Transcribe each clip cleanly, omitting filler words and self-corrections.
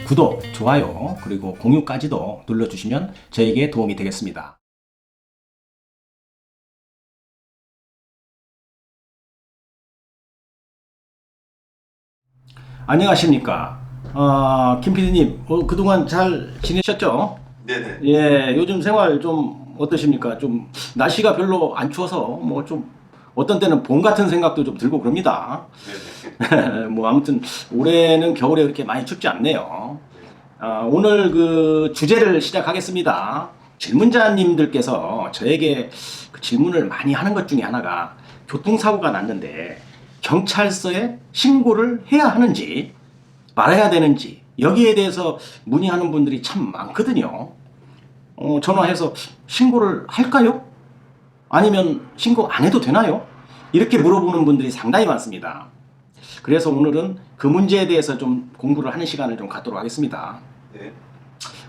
구독, 좋아요, 그리고 공유까지도 눌러주시면 저에게 도움이 되겠습니다. 안녕하십니까. 김 PD님, 그동안 잘 지내셨죠? 네네. 예, 요즘 생활 좀 어떠십니까? 좀 날씨가 별로 안 추워서 뭐 좀 어떤 때는 봄 같은 생각도 좀 들고 그럽니다. 네네. 뭐 아무튼 올해는 겨울에 그렇게 많이 춥지 않네요. 오늘 그 주제를 시작하겠습니다. 질문자님들께서 저에게 그 질문을 많이 하는 것 중에 하나가 교통사고가 났는데 경찰서에 신고를 해야 하는지 말아야 되는지 여기에 대해서 문의하는 분들이 참 많거든요. 전화해서 신고를 할까요? 아니면 신고 안 해도 되나요? 이렇게 물어보는 분들이 상당히 많습니다. 그래서 오늘은 그 문제에 대해서 좀 공부를 하는 시간을 좀 갖도록 하겠습니다. 네.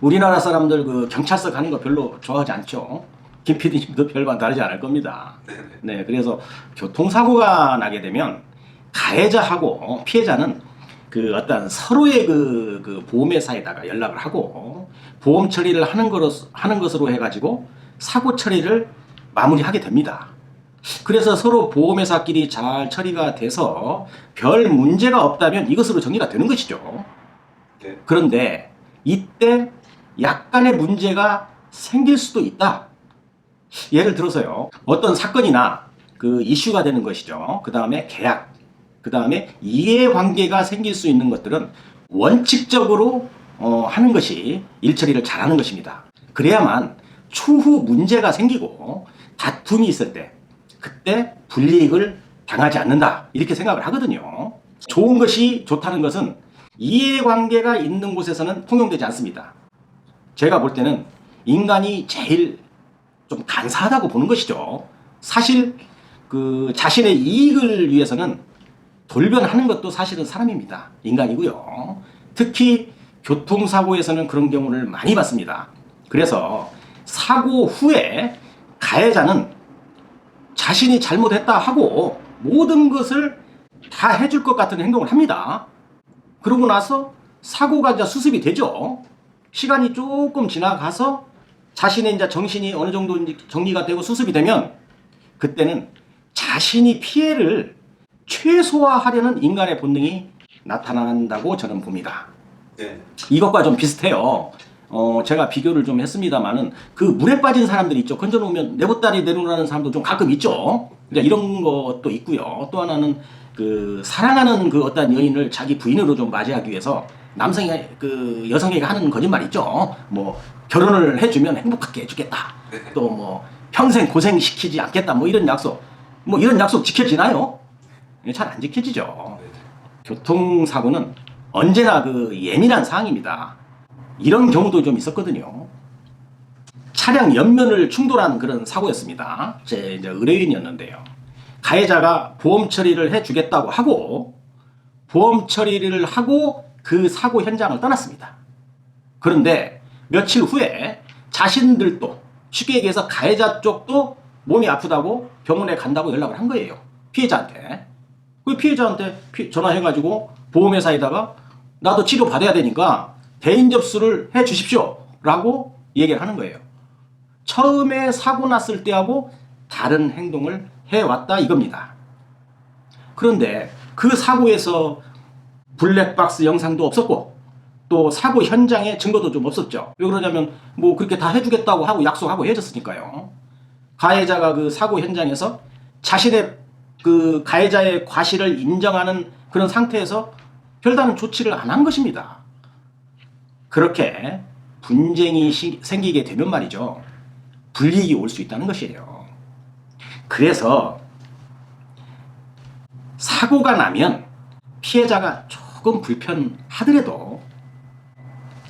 우리나라 사람들 그 경찰서 가는 거 별로 좋아하지 않죠. 김 PD님도 별반 다르지 않을 겁니다. 네네. 네, 그래서 교통사고가 나게 되면 가해자하고 피해자는 그 어떤 서로의 그 보험회사에다가 연락을 하고 보험 처리를 하는 것으로 해가지고 사고 처리를 마무리하게 됩니다. 그래서 서로 보험회사끼리 잘 처리가 돼서 별 문제가 없다면 이것으로 정리가 되는 것이죠. 네. 그런데 이때 약간의 문제가 생길 수도 있다. 예를 들어서요. 어떤 사건이나 그 이슈가 되는 것이죠. 그 다음에 계약, 그 다음에 이해관계가 생길 수 있는 것들은 원칙적으로 하는 것이 일처리를 잘하는 것입니다. 그래야만 추후 문제가 생기고 다툼이 있을 때 그때 불이익을 당하지 않는다 이렇게 생각을 하거든요. 좋은 것이 좋다는 것은 이해관계가 있는 곳에서는 통용되지 않습니다. 제가 볼 때는 인간이 제일 좀 간사하다고 보는 것이죠. 사실 그 자신의 이익을 위해서는 돌변하는 것도 사실은 사람입니다. 인간이고요. 특히 교통사고에서는 그런 경우를 많이 봤습니다. 그래서 사고 후에 가해자는 자신이 잘못했다 하고 모든 것을 다 해줄 것 같은 행동을 합니다. 그러고 나서 사고가 이제 수습이 되죠. 시간이 조금 지나가서 자신의 이제 정신이 어느 정도 정리가 되고 수습이 되면 그때는 자신이 피해를 최소화하려는 인간의 본능이 나타난다고 저는 봅니다. 네. 이것과 좀 비슷해요. 제가 비교를 좀 했습니다만은 그 물에 빠진 사람들이 있죠. 건져놓으면 내 보따리 내놓으라는 사람도 좀 가끔 있죠. 그러니까 이런 것도 있고요. 또 하나는 그 사랑하는 그 어떤 여인을 자기 부인으로 좀 맞이하기 위해서 남성이 그 여성에게 하는 거짓말 있죠. 뭐 결혼을 해주면 행복하게 해주겠다. 또 뭐 평생 고생시키지 않겠다. 뭐 이런 약속. 뭐 이런 약속 지켜지나요? 잘 안 지켜지죠. 교통사고는 언제나 그 예민한 사항입니다. 이런 경우도 좀 있었거든요. 차량 옆면을 충돌한 그런 사고였습니다. 제 이제 의뢰인이었는데요. 가해자가 보험 처리를 해주겠다고 하고 보험 처리를 하고 그 사고 현장을 떠났습니다. 그런데 며칠 후에 자신들도 쉽게 얘기해서 가해자 쪽도 몸이 아프다고 병원에 간다고 연락을 한 거예요. 피해자한테. 그 피해자한테 전화해가지고 보험회사에다가 나도 치료 받아야 되니까 대인 접수를 해 주십시오 라고 얘기를 하는 거예요. 처음에 사고 났을 때하고 다른 행동을 해왔다 이겁니다. 그런데 그 사고에서 블랙박스 영상도 없었고 또 사고 현장에 증거도 좀 없었죠. 왜 그러냐면 뭐 그렇게 다 해주겠다고 하고 약속하고 헤어졌으니까요. 가해자가 그 사고 현장에서 자신의 그 가해자의 과실을 인정하는 그런 상태에서 별다른 조치를 안 한 것입니다. 그렇게 분쟁이 생기게 되면 말이죠. 불이익이 올 수 있다는 것이에요. 그래서 사고가 나면 피해자가 조금 불편하더라도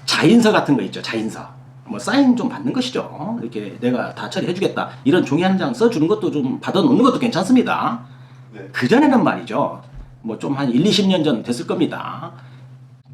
자인서 같은 거 있죠. 자인서. 뭐 사인 좀 받는 것이죠. 이렇게 내가 다 처리해주겠다. 이런 종이 한 장 써주는 것도 좀 받아놓는 것도 괜찮습니다. 네. 그전에는 말이죠. 뭐 좀 한 1, 20년 전 됐을 겁니다.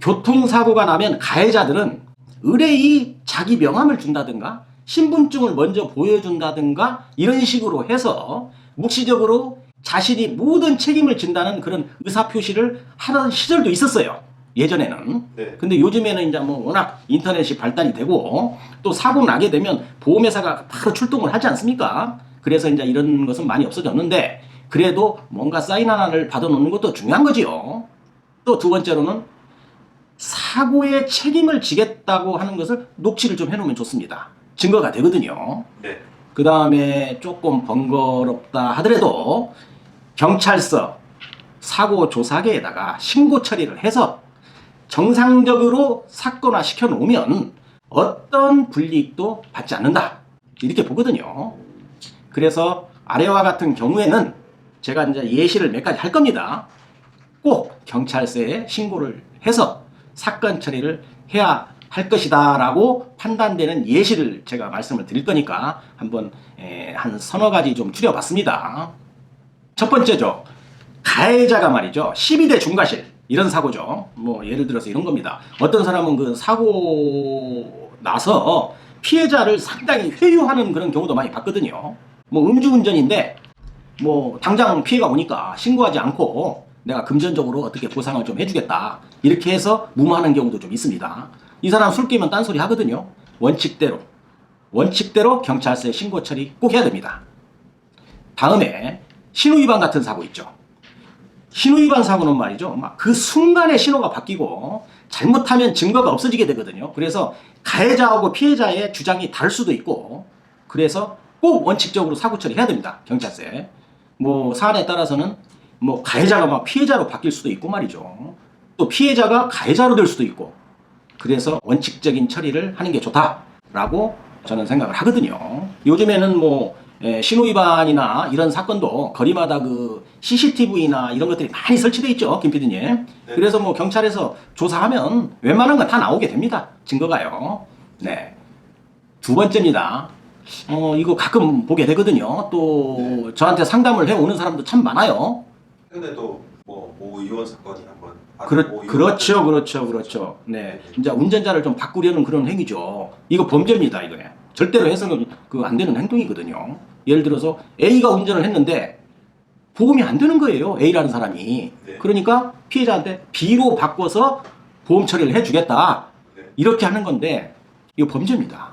교통사고가 나면 가해자들은 의뢰이 자기 명함을 준다든가 신분증을 먼저 보여준다든가 이런 식으로 해서 묵시적으로 자신이 모든 책임을 진다는 그런 의사표시를 하는 시절도 있었어요. 예전에는. 네. 근데 요즘에는 이제 뭐 워낙 인터넷이 발달이 되고 또 사고 나게 되면 보험회사가 바로 출동을 하지 않습니까? 그래서 이제 이런 것은 많이 없어졌는데 그래도 뭔가 사인 하나를 받아놓는 것도 중요한 거지요. 또 두 번째로는 사고의 책임을 지겠다고 하는 것을 녹취를 좀 해놓으면 좋습니다. 증거가 되거든요. 네. 그 다음에 조금 번거롭다 하더라도 경찰서 사고조사계에다가 신고 처리를 해서 정상적으로 사건화 시켜놓으면 어떤 불이익도 받지 않는다. 이렇게 보거든요. 그래서 아래와 같은 경우에는 제가 이제 예시를 몇 가지 할 겁니다. 꼭 경찰서에 신고를 해서 사건 처리를 해야 할 것이다 라고 판단되는 예시를 제가 말씀을 드릴 거니까 한번 한 서너 가지 좀 추려봤습니다. 첫 번째죠. 가해자가 말이죠. 12대 중과실 이런 사고죠. 뭐 예를 들어서 이런 겁니다. 어떤 사람은 그 사고 나서 피해자를 상당히 회유하는 그런 경우도 많이 봤거든요. 뭐 음주운전인데 뭐 당장 피해가 오니까 신고하지 않고 내가 금전적으로 어떻게 보상을 좀 해주겠다 이렇게 해서 무마하는 경우도 좀 있습니다. 이 사람 술 깨면 딴소리 하거든요. 원칙대로 경찰서에 신고 처리 꼭 해야 됩니다. 다음에 신호위반 같은 사고 있죠. 신호위반 사고는 말이죠. 막 그 순간에 신호가 바뀌고 잘못하면 증거가 없어지게 되거든요. 그래서 가해자하고 피해자의 주장이 다를 수도 있고 그래서 꼭 원칙적으로 사고 처리해야 됩니다. 경찰서에. 뭐 사안에 따라서는 뭐 가해자가 막 피해자로 바뀔 수도 있고 말이죠. 또 피해자가 가해자로 될 수도 있고 그래서 원칙적인 처리를 하는 게 좋다라고 저는 생각을 하거든요. 요즘에는 뭐 신호위반이나 이런 사건도 거리마다 그 CCTV나 이런 것들이 많이 설치되어 있죠, 김 PD님. 네. 그래서 뭐 경찰에서 조사하면 웬만한 건 다 나오게 됩니다. 증거가요. 네. 두 번째입니다. 이거 가끔 보게 되거든요. 또 저한테 상담을 해오는 사람도 참 많아요. 최근에도 뭐 의원 사건이 한번 그렇죠. 네. 이제 운전자를 좀 바꾸려는 그런 행위죠. 이거 범죄입니다, 이거는. 절대로 해서는 안 되는 행동이거든요. 예를 들어서 A가 운전을 했는데 보험이 안 되는 거예요. A라는 사람이. 네. 그러니까 피해자한테 B로 바꿔서 보험 처리를 해주겠다. 네. 이렇게 하는 건데 이거 범죄입니다.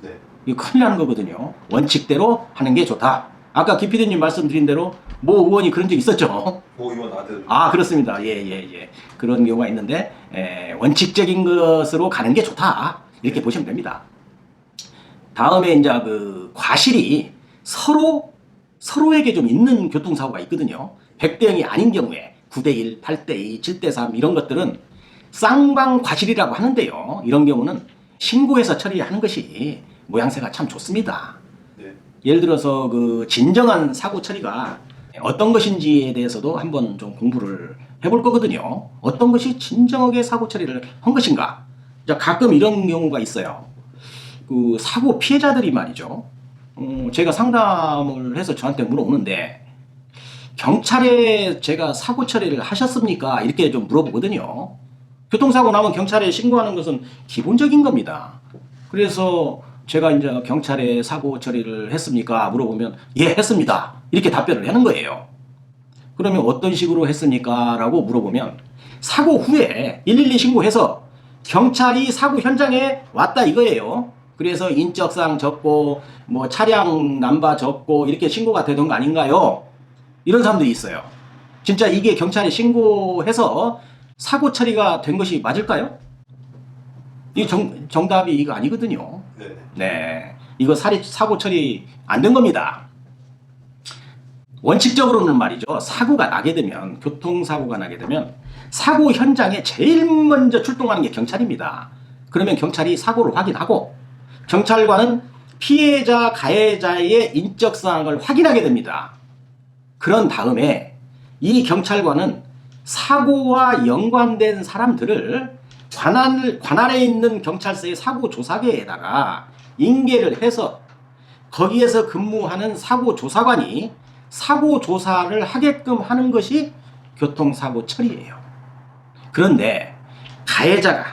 네. 이거 큰일 나는 거거든요. 원칙대로 하는 게 좋다. 아까 김 PD님 말씀드린 대로 모 의원이 그런 적 있었죠. 모 의원 아들. 아, 그렇습니다. 예. 그런 경우가 있는데 원칙적인 것으로 가는 게 좋다. 이렇게 보시면 됩니다. 다음에 이제 그 과실이 서로에게 좀 있는 교통사고가 있거든요. 100대 0이 아닌 경우에 9대 1, 8대 2, 7대 3 이런 것들은 쌍방 과실이라고 하는데요. 이런 경우는 신고해서 처리하는 것이 모양새가 참 좋습니다. 네. 예를 들어서 그 진정한 사고 처리가 어떤 것인지에 대해서도 한번 좀 공부를 해볼 거거든요. 어떤 것이 진정하게 사고 처리를 한 것인가. 가끔 이런 경우가 있어요. 그 사고 피해자들이 말이죠. 제가 상담을 해서 저한테 물어오는데 경찰에 제가 사고 처리를 하셨습니까? 이렇게 좀 물어보거든요. 교통사고 나면 경찰에 신고하는 것은 기본적인 겁니다. 그래서 제가 이제 경찰에 사고 처리를 했습니까? 물어보면 예, 했습니다. 이렇게 답변을 하는 거예요. 그러면 어떤 식으로 했습니까? 라고 물어보면 사고 후에 112 신고해서 경찰이 사고 현장에 왔다 이거예요. 그래서 인적사항 적고 뭐 차량 남바 적고 이렇게 신고가 되던 거 아닌가요? 이런 사람들이 있어요. 진짜 이게 경찰에 신고해서 사고 처리가 된 것이 맞을까요? 이 정답이 이거 아니거든요. 네. 네, 이거 사고 처리 안 된 겁니다. 원칙적으로는 말이죠. 사고가 나게 되면 교통사고가 나게 되면 사고 현장에 제일 먼저 출동하는 게 경찰입니다. 그러면 경찰이 사고를 확인하고 경찰관은 피해자, 가해자의 인적사항을 확인하게 됩니다. 그런 다음에 이 경찰관은 사고와 연관된 사람들을 관할에 있는 경찰서의 사고조사계에다가 인계를 해서 거기에서 근무하는 사고조사관이 사고조사를 하게끔 하는 것이 교통사고 처리예요. 그런데 가해자가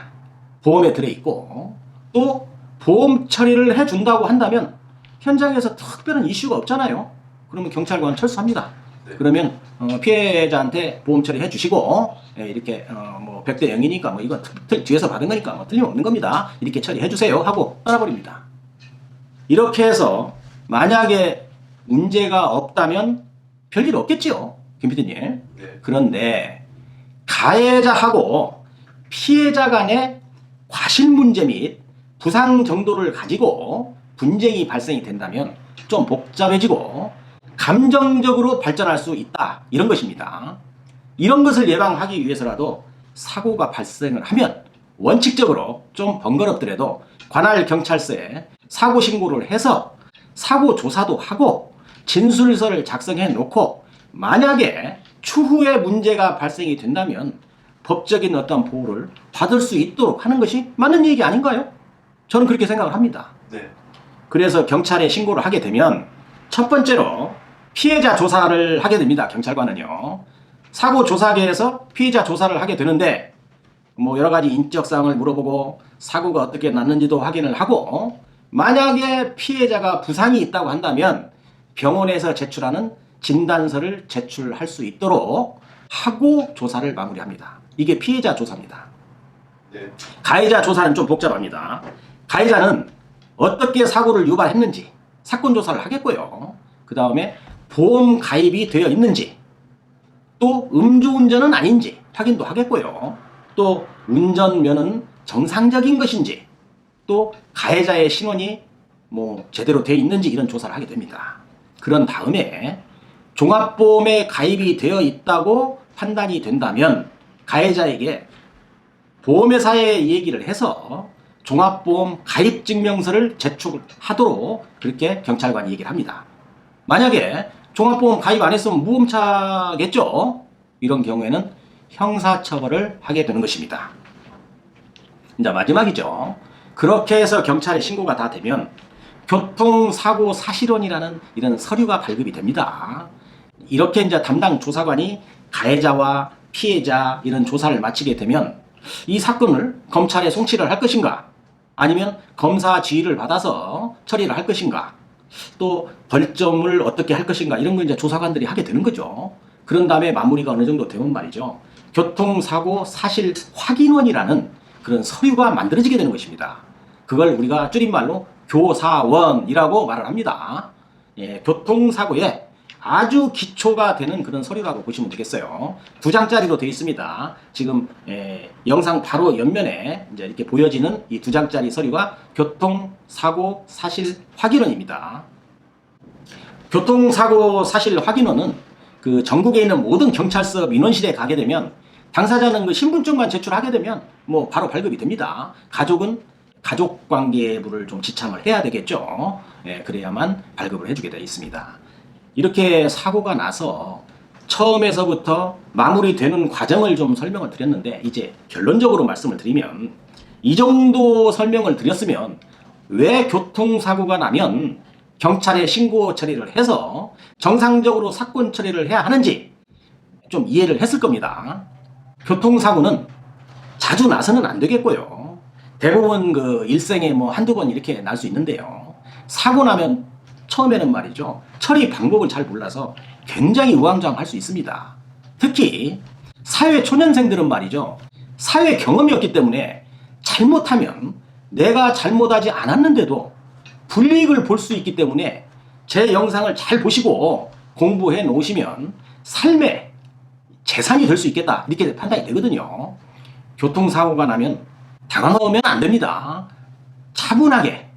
보험에 들어있고 또 보험 처리를 해준다고 한다면 현장에서 특별한 이슈가 없잖아요. 그러면 경찰관은 철수합니다. 네. 그러면 피해자한테 보험 처리해 주시고 이렇게 뭐 100대 0이니까 뭐 이건 뒤에서 받은 거니까 뭐 틀림없는 겁니다. 이렇게 처리해 주세요 하고 떠나버립니다. 이렇게 해서 만약에 문제가 없다면 별일 없겠지요, 김 PD님. 네. 그런데 가해자하고 피해자 간의 과실 문제 및 부상 정도를 가지고 분쟁이 발생이 된다면 좀 복잡해지고 감정적으로 발전할 수 있다, 이런 것입니다. 이런 것을 예방하기 위해서라도 사고가 발생을 하면 원칙적으로 좀 번거롭더라도 관할 경찰서에 사고 신고를 해서 사고 조사도 하고 진술서를 작성해 놓고 만약에 추후에 문제가 발생이 된다면 법적인 어떤 보호를 받을 수 있도록 하는 것이 맞는 얘기 아닌가요? 저는 그렇게 생각을 합니다. 네. 그래서 경찰에 신고를 하게 되면 첫 번째로 피해자 조사를 하게 됩니다. 경찰관은요. 사고 조사계에서 피해자 조사를 하게 되는데 뭐 여러 가지 인적 사항을 물어보고 사고가 어떻게 났는지도 확인을 하고 만약에 피해자가 부상이 있다고 한다면 병원에서 제출하는 진단서를 제출할 수 있도록 하고 조사를 마무리합니다. 이게 피해자 조사입니다. 네. 가해자 조사는 좀 복잡합니다. 가해자는 어떻게 사고를 유발했는지 사건 조사를 하겠고요. 그 다음에 보험 가입이 되어 있는지 또 음주운전은 아닌지 확인도 하겠고요. 또 운전면허는 정상적인 것인지 또 가해자의 신원이 뭐 제대로 되어 있는지 이런 조사를 하게 됩니다. 그런 다음에 종합보험에 가입이 되어 있다고 판단이 된다면 가해자에게 보험회사에 얘기를 해서 종합보험 가입 증명서를 제출하도록 그렇게 경찰관이 얘기를 합니다. 만약에 종합보험 가입 안 했으면 무음차겠죠? 이런 경우에는 형사처벌을 하게 되는 것입니다. 이제 마지막이죠. 그렇게 해서 경찰에 신고가 다 되면 교통사고 사실원이라는 이런 서류가 발급이 됩니다. 이렇게 이제 담당 조사관이 가해자와 피해자 이런 조사를 마치게 되면 이 사건을 검찰에 송치를 할 것인가 아니면 검사 지휘를 받아서 처리를 할 것인가 또 벌점을 어떻게 할 것인가 이런 걸 이제 조사관들이 하게 되는 거죠. 그런 다음에 마무리가 어느 정도 되면 말이죠. 교통사고 사실 확인원이라는 그런 서류가 만들어지게 되는 것입니다. 그걸 우리가 줄임말로 교사원이라고 말을 합니다. 예, 교통사고에 아주 기초가 되는 그런 서류라고 보시면 되겠어요. 2장짜리로 되어 있습니다. 지금 영상 바로 옆면에 이제 이렇게 보여지는 이 2장짜리 서류가 교통사고 사실 확인원입니다. 교통사고 사실 확인원은 그 전국에 있는 모든 경찰서 민원실에 가게 되면 당사자는 그 신분증만 제출하게 되면 뭐 바로 발급이 됩니다. 가족은 가족관계부를 좀 지참을 해야 되겠죠. 예, 그래야만 발급을 해주게 되어 있습니다. 이렇게 사고가 나서 처음에서부터 마무리되는 과정을 좀 설명을 드렸는데 이제 결론적으로 말씀을 드리면 이 정도 설명을 드렸으면 왜 교통사고가 나면 경찰에 신고 처리를 해서 정상적으로 사건 처리를 해야 하는지 좀 이해를 했을 겁니다. 교통사고는 자주 나서는 안 되겠고요. 대부분 그 일생에 뭐 한두 번 이렇게 날 수 있는데요. 사고 나면 처음에는 말이죠. 처리 방법을 잘 몰라서 굉장히 우왕좌왕할 수 있습니다. 특히 사회 초년생들은 말이죠. 사회 경험이 없기 때문에 잘못하면 내가 잘못하지 않았는데도 불이익을 볼 수 있기 때문에 제 영상을 잘 보시고 공부해 놓으시면 삶의 재산이 될 수 있겠다 이렇게 판단이 되거든요. 교통사고가 나면 당황하면 안 됩니다. 차분하게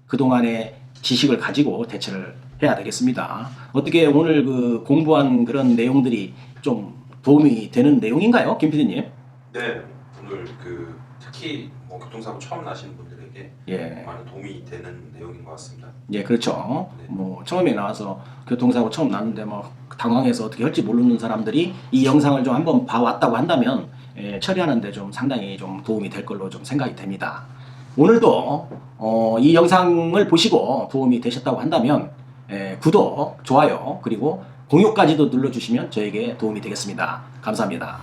그동안의 지식을 가지고 대처를 해야 되겠습니다. 어떻게 오늘 그 공부한 그런 내용들이 좀 도움이 되는 내용인가요, 김 PD님? 네. 오늘 그 특히 뭐 교통사고 처음 나시는 분들에게 예. 많은 도움이 되는 내용인 것 같습니다. 예, 그렇죠. 네. 뭐 처음에 나와서 교통사고 처음 났는데 뭐 당황해서 어떻게 할지 모르는 사람들이 이 영상을 좀 한번 봐왔다고 한다면 처리하는데 좀 상당히 좀 도움이 될 걸로 좀 생각이 됩니다. 오늘도 이 영상을 보시고 도움이 되셨다고 한다면 구독, 좋아요 그리고 공유까지도 눌러주시면 저에게 도움이 되겠습니다. 감사합니다.